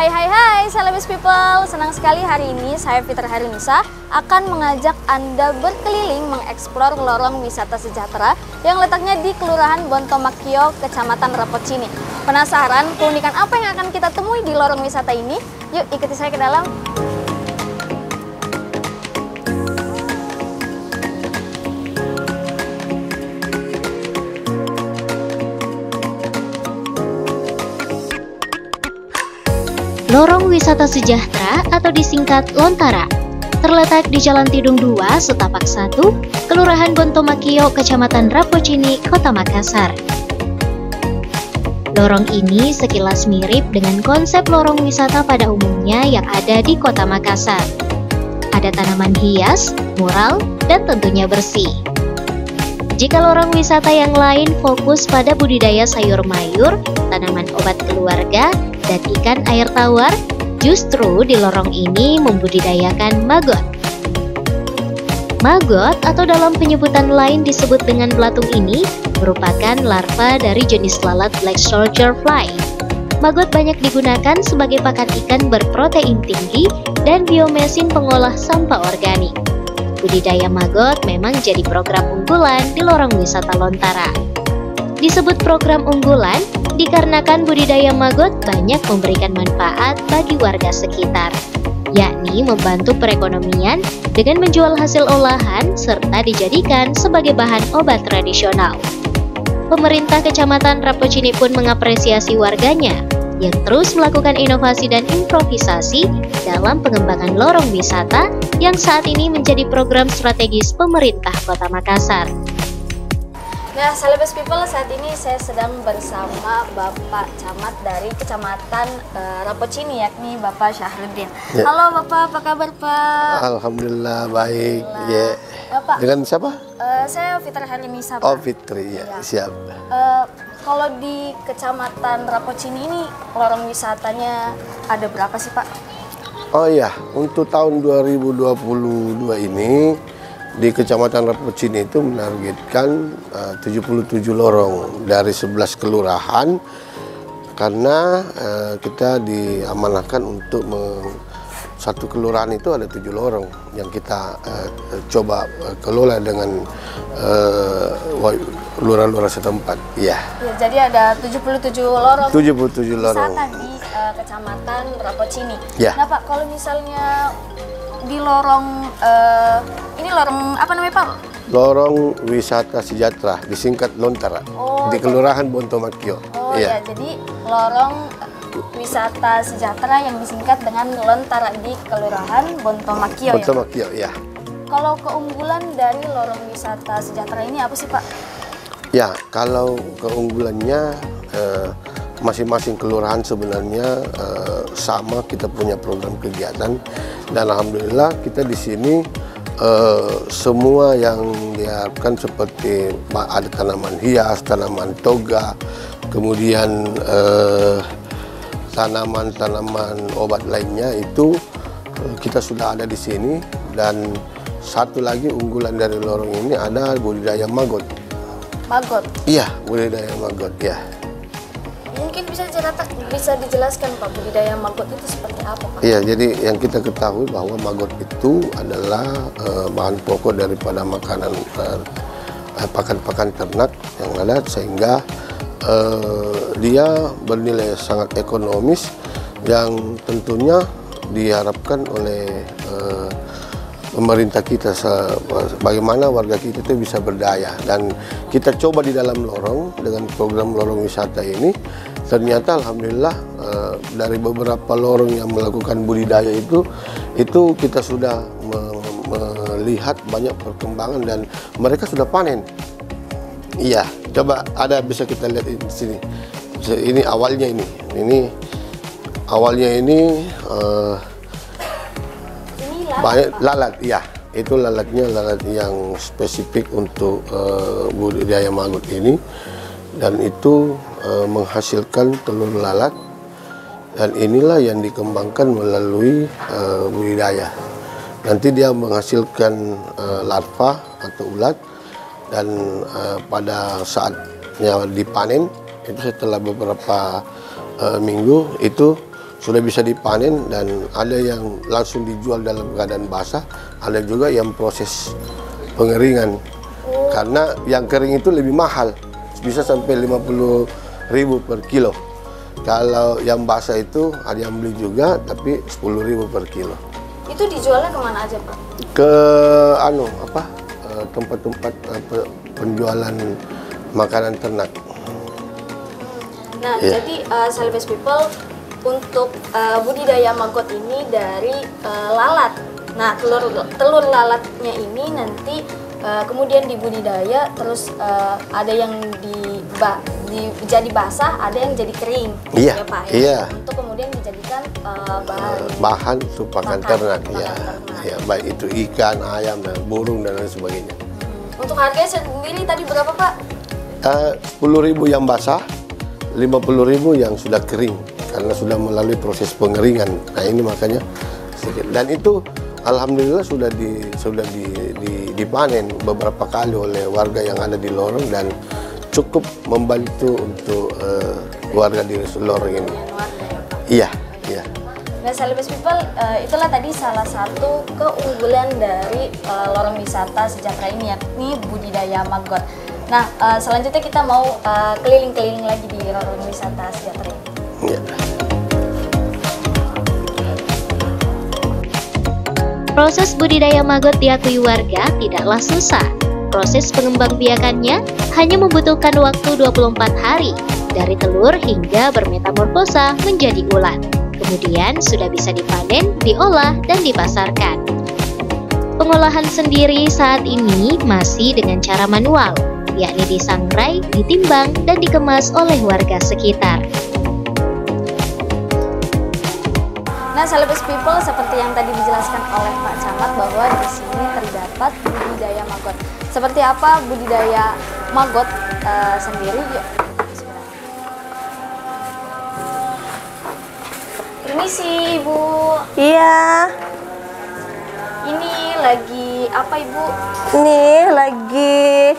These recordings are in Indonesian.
Hai Celebes People, senang sekali hari ini saya Fitri Harinisa akan mengajak Anda berkeliling mengeksplor lorong wisata sejahtera yang letaknya di Kelurahan Bontomakio, Kecamatan Rapocini. Penasaran keunikan apa yang akan kita temui di lorong wisata ini? Yuk ikuti saya ke dalam. Lorong Wisata Sejahtera atau disingkat Lontara terletak di Jalan Tidung 2, Setapak 1, Kelurahan Bontomakio, Kecamatan Rapocini, Kota Makassar. Lorong ini sekilas mirip dengan konsep lorong wisata pada umumnya yang ada di Kota Makassar. Ada tanaman hias, mural, dan tentunya bersih. Jika lorong wisata yang lain fokus pada budidaya sayur mayur, tanaman obat keluarga, dan ikan air tawar, justru di lorong ini membudidayakan maggot. Maggot atau dalam penyebutan lain disebut dengan belatung ini merupakan larva dari jenis lalat black soldier fly. Maggot banyak digunakan sebagai pakan ikan berprotein tinggi dan biomesin pengolah sampah organik. Budidaya maggot memang jadi program unggulan di lorong wisata Lontara. Disebut program unggulan dikarenakan budidaya maggot banyak memberikan manfaat bagi warga sekitar, yakni membantu perekonomian dengan menjual hasil olahan serta dijadikan sebagai bahan obat tradisional. Pemerintah Kecamatan Rapocini pun mengapresiasi warganya yang terus melakukan inovasi dan improvisasi dalam pengembangan lorong wisata yang saat ini menjadi program strategis pemerintah Kota Makassar. Nah, Celebes People, saat ini saya sedang bersama Bapak Camat dari Kecamatan Rapocini, yakni Bapak Syahruddin. Ya. Halo Bapak, apa kabar Pak? Alhamdulillah baik. Ya. Bapak, dengan siapa? Saya Fitri Harinisa Pak. Oh Fitri, ya, siap. Kalau di Kecamatan Rapocini ini lorong wisatanya ada berapa sih Pak? Oh iya, untuk tahun 2022 ini di Kecamatan Rapocini itu menargetkan 77 lorong dari 11 kelurahan karena kita diamanahkan untuk satu kelurahan itu ada 7 lorong yang kita coba kelola dengan lurah-lurah setempat. Ya, jadi ada 77 lorong. 77 lorong wisata di Kecamatan Rapocini. Ya. Nah Pak, kalau misalnya di lorong ini lorong apa namanya Pak? Lorong Wisata Sejahtera, disingkat Lontara, di Kelurahan Bontomakio. Oh ya, jadi lorong Wisata Sejahtera yang disingkat dengan Lontara di Kelurahan Bontomakio. Bontomakio, ya. Kalau keunggulan dari lorong Wisata Sejahtera ini apa sih Pak? Ya, kalau keunggulannya masing-masing kelurahan sebenarnya sama, kita punya program kegiatan dan alhamdulillah kita di sini semua yang diharapkan seperti ada tanaman hias, tanaman toga, kemudian tanaman-tanaman obat lainnya itu kita sudah ada di sini. Dan satu lagi unggulan dari lorong ini ada budidaya maggot. Maggot? Iya, budidaya maggot, ya. Mungkin bisa dijelaskan Pak, budidaya maggot itu seperti apa Pak? Iya, jadi yang kita ketahui bahwa maggot itu adalah bahan pokok daripada makanan pakan-pakan ternak yang ada, sehingga dia bernilai sangat ekonomis yang tentunya diharapkan oleh pemerintah kita, bagaimana warga kita itu bisa berdaya. Dan kita coba di dalam lorong dengan program lorong wisata ini, ternyata alhamdulillah dari beberapa lorong yang melakukan budidaya itu kita sudah melihat banyak perkembangan dan mereka sudah panen. Iya, coba bisa kita lihat di sini. Ini awalnya banyak lalat, ya. Itu lalatnya lalat yang spesifik untuk budidaya maggot ini, dan itu menghasilkan telur lalat, dan inilah yang dikembangkan melalui budidaya. Nanti dia menghasilkan larva atau ulat, dan pada saatnya dipanen itu setelah beberapa minggu itu sudah bisa dipanen, dan ada yang langsung dijual dalam keadaan basah, ada juga yang proses pengeringan. Karena yang kering itu lebih mahal, bisa sampai 50.000 per kilo. Kalau yang basah itu ada yang beli juga, tapi 10.000 per kilo. Itu dijualnya kemana aja, Pak? Ke tempat-tempat penjualan makanan ternak. Nah, jadi Celebes People untuk budidaya maggot ini dari lalat. Nah, telur lalatnya ini nanti kemudian dibudidaya, terus ada yang jadi basah, ada yang jadi kering, Iya, ya Pak. iya. Untuk kemudian dijadikan bahan untuk pakan ternak, ya. ternak. Ya, baik itu ikan, ayam, dan burung dan lain sebagainya. Untuk harganya sendiri tadi berapa, Pak? 10.000 yang basah, 50.000 yang sudah kering karena sudah melalui proses pengeringan. Nah, ini makanya sedikit. Dan itu alhamdulillah sudah dipanen beberapa kali oleh warga yang ada di lorong dan cukup membantu untuk warga di lorong ini. Iya, iya. Nah, Celebes People, itulah tadi salah satu keunggulan dari lorong wisata sejahtera ini, yakni budidaya maggot. Nah, selanjutnya kita mau keliling-keliling lagi di lorong wisata sejahtera ini. Ya. Proses budidaya maggot diakui warga tidaklah susah. Proses pengembangbiakannya hanya membutuhkan waktu 24 hari, dari telur hingga bermetamorfosa menjadi ulat. Kemudian sudah bisa dipanen, diolah, dan dipasarkan. Pengolahan sendiri saat ini masih dengan cara manual, yakni disangrai, ditimbang, dan dikemas oleh warga sekitar. Nah, Celebes People, seperti yang tadi dijelaskan oleh Pak Camat bahwa di sini terdapat budidaya maggot. Seperti apa budidaya maggot sendiri? Yuk. Ini sih, Ibu. Iya. Ini lagi apa, Ibu? Ini lagi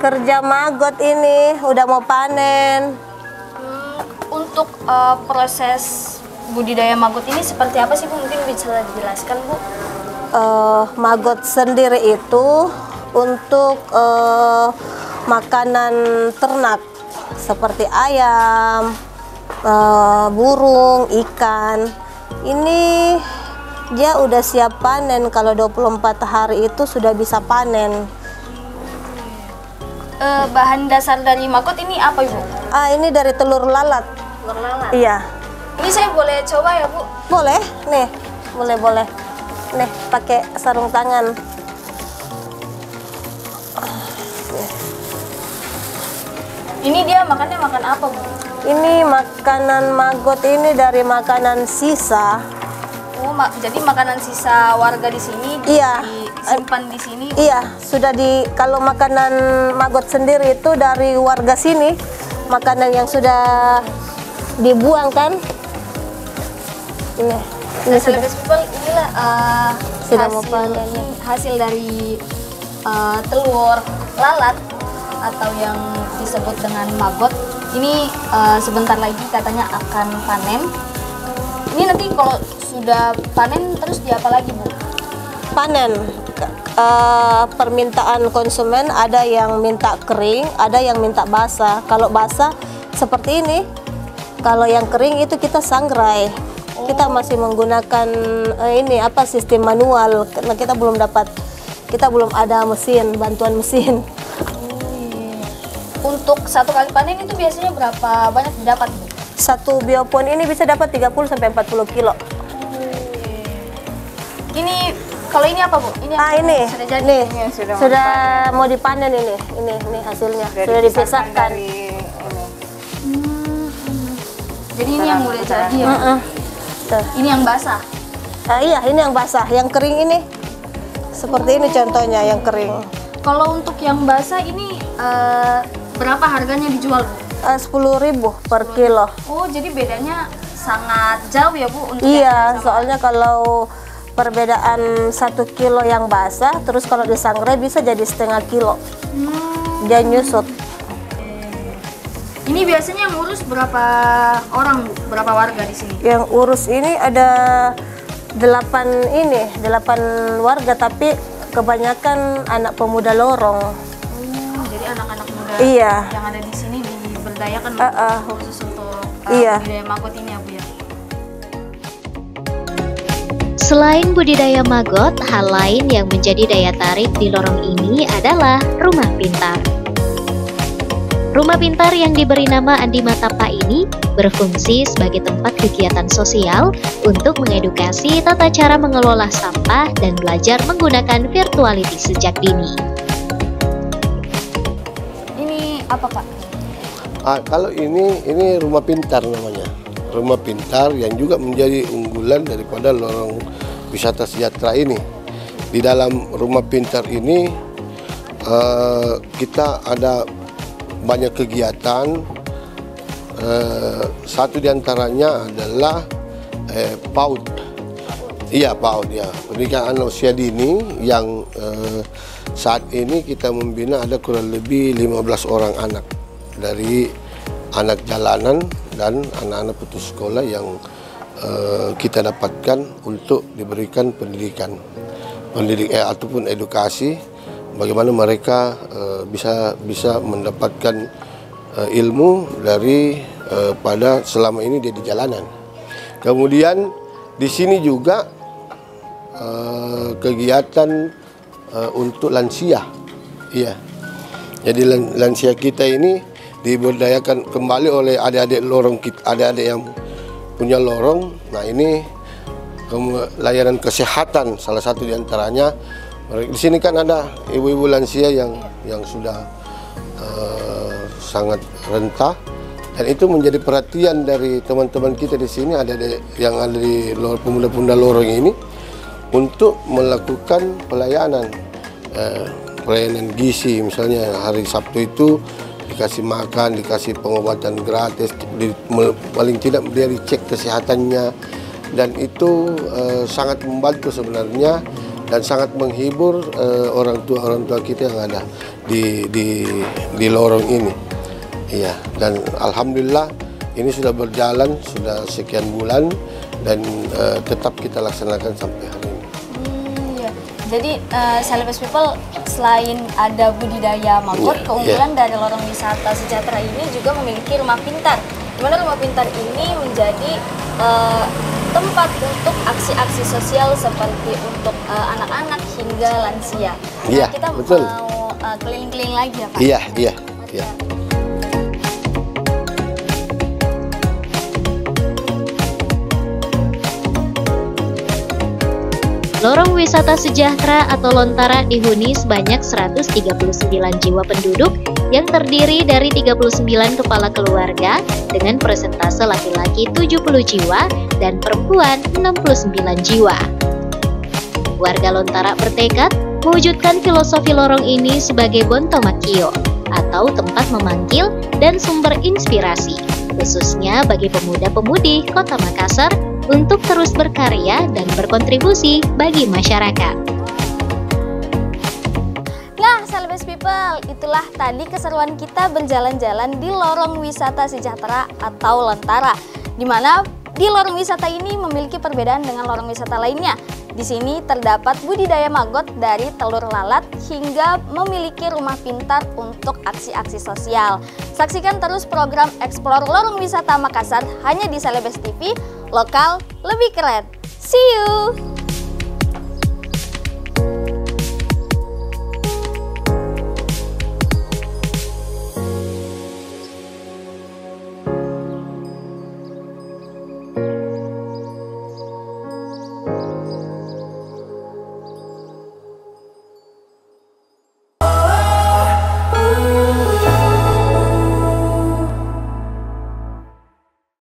kerja maggot ini, udah mau panen. Untuk proses budidaya maggot ini seperti apa sih, Bu? Mungkin bisa dijelaskan, Bu? Maggot sendiri itu untuk makanan ternak seperti ayam, burung, ikan. Ini dia udah siap panen, kalau 24 hari itu sudah bisa panen. Bahan dasar dari maggot ini apa, Ibu? Ini dari telur lalat. Telur lalat. Iya. Ini saya boleh coba ya, Bu? Boleh, nih, boleh. Nih, pakai sarung tangan. Ini dia makannya makan apa, Bu? Ini makanan maggot ini dari makanan sisa. Oh, jadi makanan sisa warga di sini Iya. disimpan di sini. Iya, kalau makanan maggot sendiri itu dari warga sini, makanan yang sudah dibuang kan. Ini sudah. Celebes People, inilah Sudah mau panen. hasil dari telur lalat atau yang disebut dengan maggot. Ini sebentar lagi katanya akan panen. Ini nanti kalau sudah panen terus diapa lagi, Bu? Panen. Permintaan konsumen ada yang minta kering, ada yang minta basah. Kalau basah seperti ini, kalau yang kering itu kita sangrai. Kita masih menggunakan sistem manual karena kita belum ada mesin, bantuan mesin. Untuk satu kali panen itu biasanya berapa banyak didapat, Bu? Satu biopon ini bisa dapat 30 sampai 40 kilo. Ini kalau ini apa, Bu? Ini Ini sudah jadi. nih, Ini sudah mau dipanen ini hasilnya sudah dipisahkan. Jadi ini yang udah jadi ya. Tuh. Ini yang basah. Iya, ini yang basah, yang kering ini seperti ini contohnya yang kering. Kalau untuk yang basah ini berapa harganya dijual, Bu? 10.000 per kilo. Oh, jadi bedanya sangat jauh ya, Bu? Untuk Iya, soalnya kalau perbedaan 1 kilo yang basah, terus kalau disangrai bisa jadi setengah kilo. Dia nyusut. Ini biasanya yang urus berapa orang, Bu? Berapa warga di sini? Yang urus ini ada 8 warga, tapi kebanyakan anak pemuda lorong. Jadi anak-anak muda Iya. yang ada di sini diberdayakan khusus untuk Iya. budidaya maggot ini ya, Bu ya. Selain budidaya maggot, hal lain yang menjadi daya tarik di lorong ini adalah rumah pintar. Rumah pintar yang diberi nama Andi Matapa ini berfungsi sebagai tempat kegiatan sosial untuk mengedukasi tata cara mengelola sampah dan belajar menggunakan virtuality sejak dini. Ini apa, Pak? Kalau ini rumah pintar namanya. Rumah pintar yang juga menjadi unggulan daripada lorong wisata sejahtera ini. Di dalam rumah pintar ini kita ada banyak kegiatan. Satu diantaranya adalah PAUD. Iya, PAUD ya. Pendidikan anak usia dini yang saat ini kita membina ada kurang lebih 15 orang anak, dari anak jalanan dan anak-anak putus sekolah yang kita dapatkan untuk diberikan pendidikan ataupun edukasi bagaimana mereka bisa mendapatkan ilmu dari pada selama ini dia di jalanan. Kemudian di sini juga kegiatan untuk lansia. Iya. Jadi lansia kita ini diberdayakan kembali oleh adik-adik lorong kita, adik-adik yang punya lorong. Nah, ini layanan kesehatan salah satu diantaranya. Di sini kan ada ibu-ibu lansia yang sudah sangat renta, dan itu menjadi perhatian dari teman-teman kita di sini, ada yang ada di pemuda-pemuda lorong ini untuk melakukan pelayanan gizi. Misalnya hari Sabtu itu dikasih makan, dikasih pengobatan gratis, paling tidak dia dicek kesehatannya, dan itu sangat membantu sebenarnya dan sangat menghibur orang tua kita yang ada di lorong ini. Iya, dan alhamdulillah ini sudah berjalan sudah sekian bulan dan tetap kita laksanakan sampai hari ini. Jadi Celebes People selain ada budidaya maggot, keunggulan dari lorong wisata sejahtera ini juga memiliki rumah pintar. Di mana rumah pintar ini menjadi tempat untuk aksi-aksi sosial seperti untuk anak-anak hingga lansia. Iya, kita betul. Mau keliling-keliling lagi ya, Pak? Iya. Lorong Wisata Sejahtera atau Lontara dihuni sebanyak 139 jiwa penduduk yang terdiri dari 39 kepala keluarga dengan persentase laki-laki 70 jiwa dan perempuan 69 jiwa. Warga Lontara bertekad mewujudkan filosofi lorong ini sebagai Bontomakio atau tempat memanggil dan sumber inspirasi, khususnya bagi pemuda-pemudi Kota Makassar untuk terus berkarya dan berkontribusi bagi masyarakat. Nah, Celebes People, itulah tadi keseruan kita berjalan-jalan di lorong wisata sejahtera atau Lontara, di mana di lorong wisata ini memiliki perbedaan dengan lorong wisata lainnya. Di sini terdapat budidaya maggot dari telur lalat hingga memiliki rumah pintar untuk aksi-aksi sosial. Saksikan terus program Explore Lorong Wisata Makassar hanya di Celebes TV, lokal lebih keren. See you!